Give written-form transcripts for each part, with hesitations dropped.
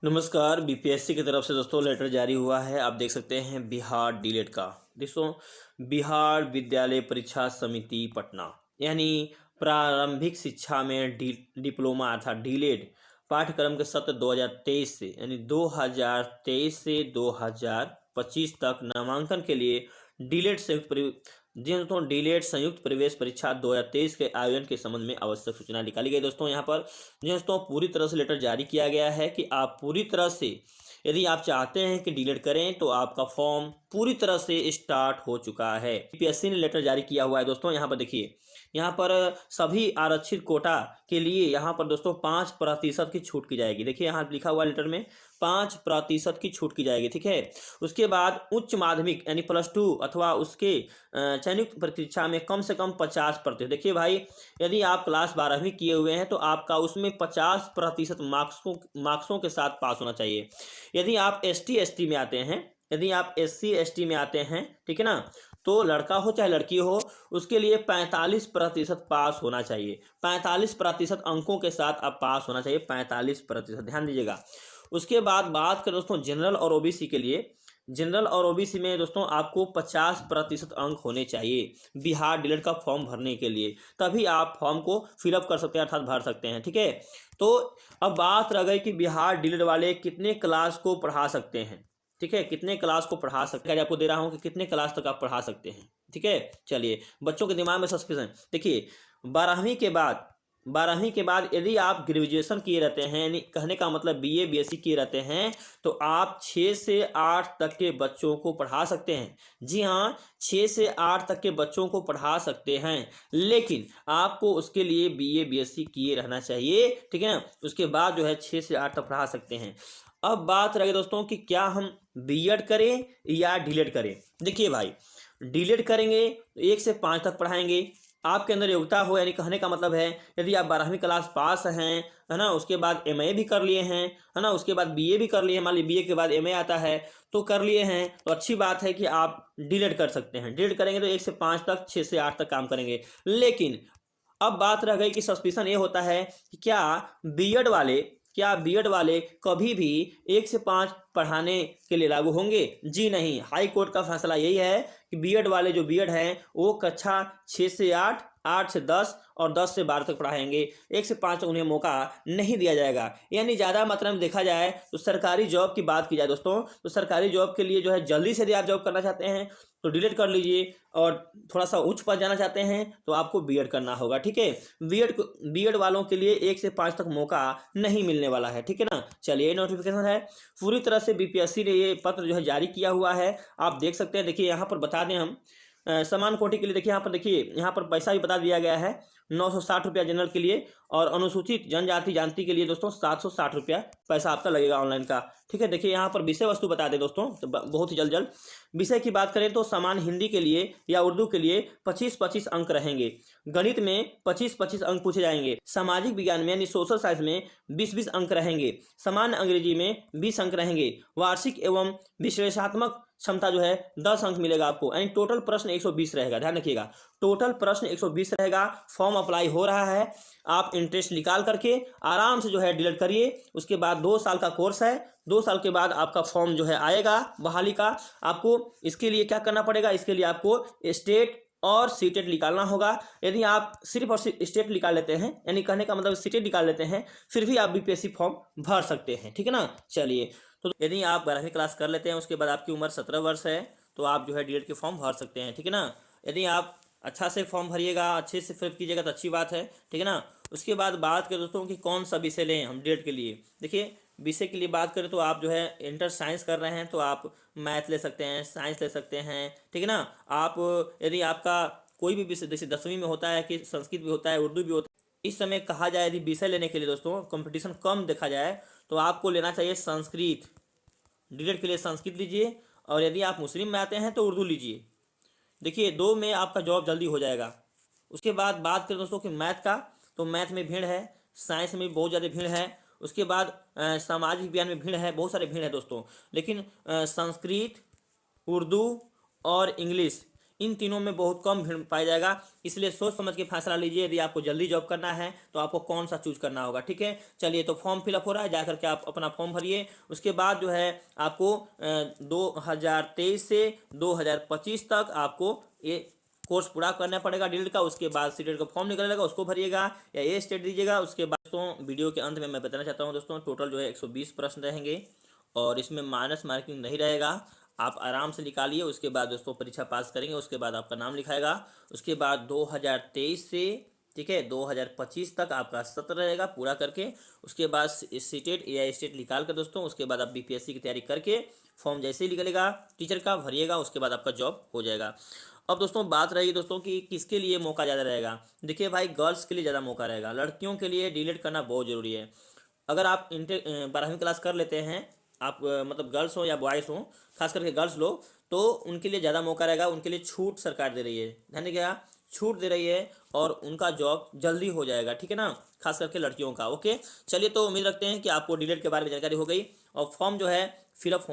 नमस्कार। बीपीएससी की तरफ से दोस्तों लेटर जारी हुआ है। आप देख सकते हैं बिहार डीलेट का। दोस्तों, बिहार विद्यालय परीक्षा समिति पटना यानी प्रारंभिक शिक्षा में डिप्लोमा अर्थात डीलेट पाठ्यक्रम के सत्र 2023 से यानी 2023 से 2025 तक नामांकन के लिए डीलेट दोस्तों डीलेट संयुक्त प्रवेश परीक्षा 2023 के आयोजन के संबंध में आवश्यक सूचना निकाली गई। दोस्तों यहाँ पर दोस्तों पूरी तरह से लेटर जारी किया गया है कि आप पूरी तरह से यदि आप चाहते हैं कि डीलेट करें तो आपका फॉर्म पूरी तरह से स्टार्ट हो चुका है। यूपीएससी ने लेटर जारी किया हुआ है। दोस्तों यहाँ पर देखिए, यहाँ पर सभी आरक्षित कोटा के लिए यहाँ पर दोस्तों 5% की छूट की जाएगी। देखिए यहाँ लिखा हुआ लेटर में 5% की छूट की जाएगी। ठीक है। उसके बाद उच्च माध्यमिक यानी +2 अथवा उसके चयनित परीक्षा में कम से कम 50%। देखिए भाई, यदि आप क्लास 12वीं किए हुए हैं तो आपका उसमें 50% मार्क्सों के साथ पास होना चाहिए। यदि आप ST/ST में आते हैं, यदि आप SC/ST में आते हैं, ठीक है ना, तो लड़का हो चाहे लड़की हो, उसके लिए 45% पास होना चाहिए। 45% अंकों के साथ आप पास होना चाहिए। 45%, ध्यान दीजिएगा। उसके बाद बात करें दोस्तों जनरल और ओबीसी के लिए। जनरल और ओबीसी में दोस्तों आपको 50% अंक होने चाहिए बिहार डीलेट का फॉर्म भरने के लिए, तभी आप फॉर्म को फिलअप कर सकते हैं अर्थात भर सकते हैं। ठीक है। तो अब बात रह गई कि बिहार डीलेट वाले कितने क्लास को पढ़ा सकते हैं। ठीक है, कितने क्लास को पढ़ा सकते हैं, आपको दे रहा हूँ कि कितने क्लास तक आप पढ़ा सकते हैं। ठीक है, चलिए बच्चों के दिमाग में सस्पेंस देखिए, 12वीं के बाद यदि आप ग्रेजुएशन किए रहते हैं, यानी कहने का मतलब BA BSc किए रहते हैं, तो आप 6 से 8 तक के बच्चों को पढ़ा सकते हैं। जी हाँ, 6 से 8 तक के बच्चों को पढ़ा सकते हैं, लेकिन आपको उसके लिए BA BSc किए रहना चाहिए। ठीक है ना, उसके बाद जो है 6 से 8 तक पढ़ा सकते हैं। अब बात रही दोस्तों कि क्या हम बीएड करें या डीलेट करें। देखिए भाई, डीलेट करेंगे तो 1 से 5 तक पढ़ाएंगे। आपके अंदर योग्यता हो, यानी कहने का मतलब है यदि आप 12वीं क्लास पास हैं, है ना, उसके बाद MA भी कर लिए हैं, है ना, उसके बाद BA भी कर लिए हैं, मान लीजिए BA के बाद MA आता है तो कर लिए हैं, तो अच्छी बात है कि आप डीलेट कर सकते हैं। डीलेट करेंगे तो 1 से 5 तक, 6 से 8 तक काम करेंगे। लेकिन अब बात रह गई कि सस्पिशन ये होता है कि क्या बीएड वाले कभी भी 1 से 5 पढ़ाने के लिए लागू होंगे? जी नहीं। हाई कोर्ट का फैसला यही है कि बीएड वाले जो बीएड हैं वो कक्षा 6 से 8, 8 से 10 और 10 से 12 तक पढ़ाएंगे। 1 से 5 तक उन्हें मौका नहीं दिया जाएगा। यानी ज़्यादा मात्रा में देखा जाए तो सरकारी जॉब की बात की जाए दोस्तों, तो सरकारी जॉब के लिए जो है जल्दी से यदि आप जॉब करना चाहते हैं तो डिलीट कर लीजिए, और थोड़ा सा उच्च पद जाना चाहते हैं तो आपको बीएड करना होगा। ठीक है, बीएड वालों के लिए 1 से 5 तक मौका नहीं मिलने वाला है। ठीक है ना। चलिए, नोटिफिकेशन है पूरी तरह से बीपीएससी ने ये पत्र जो है जारी किया हुआ है, आप देख सकते हैं। देखिए यहाँ पर बता दें हम, समान कोटि के लिए देखिए यहाँ पर पैसा भी बता दिया गया है। 960 रुपया जनरल के लिए, और अनुसूचित जनजाति जानती के लिए दोस्तों 760 रुपया पैसा आपका लगेगा ऑनलाइन का। ठीक है। देखिए यहाँ पर विषय वस्तु बता दें दोस्तों, तो बहुत ही जल्द विषय की बात करें तो समान हिंदी के लिए या उर्दू के लिए 25-25 अंक रहेंगे। गणित में 25-25 अंक पूछे जाएंगे। सामाजिक विज्ञान में यानी सोशल साइंस में 20-20 अंक रहेंगे। सामान्य अंग्रेजी में 20 अंक रहेंगे। वार्षिक एवं विश्लेषणात्मक क्षमता जो है 10 अंक मिलेगा आपको, यानी टोटल प्रश्न 120 रहेगा। ध्यान रखिएगा, टोटल प्रश्न 120 रहेगा। फॉर्म अप्लाई हो रहा है, आप इंटरेस्ट निकाल करके आराम से जो है डिलीट करिए। उसके बाद 2 साल का कोर्स है, 2 साल के बाद आपका फॉर्म जो है आएगा बहाली का। आपको इसके लिए क्या करना पड़ेगा, इसके लिए आपको स्टेट और सीटेट निकालना होगा। यदि आप सिर्फ और सिर्फ स्टेट निकाल लेते हैं, यानी कहने का मतलब सीटेट निकाल लेते हैं, फिर भी आप बीपीएससी फॉर्म भर सकते हैं। ठीक है ना। चलिए, तो यदि आप 12वीं क्लास कर लेते हैं, उसके बाद आपकी उम्र 17 वर्ष है, तो आप जो है डीएड के फॉर्म भर सकते हैं। ठीक है ना। यदि आप अच्छा से फॉर्म भरिएगा, अच्छे से फिल कीजिएगा तो अच्छी बात है। ठीक है ना। उसके बाद बात करें दोस्तों कि कौन सा विषय लें हम डीएड के लिए। देखिए, विषय के लिए बात करें तो आप जो है इंटर साइंस कर रहे हैं तो आप मैथ ले सकते हैं, साइंस ले सकते हैं। ठीक है ना। आप यदि आपका कोई भी विषय, जैसे 10वीं में होता है कि संस्कृत भी होता है, उर्दू भी होता है, इस समय कहा जाए यदि विषय लेने के लिए दोस्तों कंपटीशन कम देखा जाए तो आपको लेना चाहिए संस्कृत। डीएड के लिए संस्कृत लीजिए, और यदि आप मुस्लिम में आते हैं तो उर्दू लीजिए। देखिए, 2 में आपका जॉब जल्दी हो जाएगा। उसके बाद बात करें दोस्तों कि मैथ का, तो मैथ में भीड़ है, साइंस में भी बहुत ज़्यादा भीड़ है। उसके बाद सामाजिक विज्ञान में भीड़ है, बहुत सारे भीड़ है दोस्तों। लेकिन संस्कृत, उर्दू और इंग्लिश, इन तीनों में बहुत कम भीड़ पाया जाएगा, इसलिए सोच समझ के फैसला लीजिए। यदि आपको जल्दी जॉब करना है तो आपको कौन सा चूज करना होगा, ठीक है। चलिए, तो फॉर्म फिलअप हो रहा है, जा करके आप अपना फॉर्म भरिए। उसके बाद जो है आपको 2023 से 2025 तक आपको ये कोर्स पूरा करना पड़ेगा डीएलएड का। उसके बाद सीटेट का फॉर्म निकलेगा, उसको भरिएगा या ये स्टेट दीजिएगा। उसके बाद दोस्तों वीडियो के अंत में मैं बताना चाहता हूँ दोस्तों, टोटल जो है 120 प्रश्न रहेंगे और इसमें माइनस मार्किंग नहीं रहेगा, आप आराम से निकालिए। उसके बाद दोस्तों परीक्षा पास करेंगे, उसके बाद आपका नाम लिखाएगा। उसके बाद 2023 से, ठीक है, 2025 तक आपका सत्र रहेगा पूरा करके। उसके बाद सीटेट या स्टेट निकाल कर दोस्तों, उसके बाद आप बीपीएससी की तैयारी करके फॉर्म जैसे ही निकलेगा टीचर का भरिएगा, उसके बाद आपका जॉब हो जाएगा। अब दोस्तों बात रही दोस्तों कि किसके लिए मौका ज़्यादा रहेगा। देखिए भाई, गर्ल्स के लिए ज़्यादा मौका रहेगा, लड़कियों के लिए डीएलएड करना बहुत ज़रूरी है। अगर आप 12वीं क्लास कर लेते हैं, आप मतलब गर्ल्स हो या बॉयज़ हो, खास करके गर्ल्स लोग, तो उनके लिए ज़्यादा मौका रहेगा। उनके लिए छूट सरकार दे रही है, ध्यान दीजिएगा, छूट दे रही है और उनका जॉब जल्दी हो जाएगा, ठीक है ना, खास करके लड़कियों का। ओके, चलिए, तो उम्मीद रखते हैं कि आपको डीएलएड के बारे में जानकारी हो गई और फॉर्म जो है फिलअप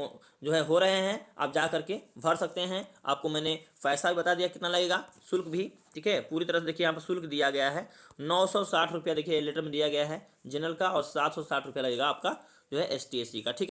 हो रहे हैं, आप जा करके भर सकते हैं। आपको मैंने पैसा भी बता दिया कितना लगेगा, शुल्क भी, ठीक है, पूरी तरह से देखिए यहाँ पर शुल्क दिया गया है 960 रुपया, देखिए लेटर में दिया गया है जनरल का, और 760 रुपया लगेगा आपका जो है ST SC का, ठीक है।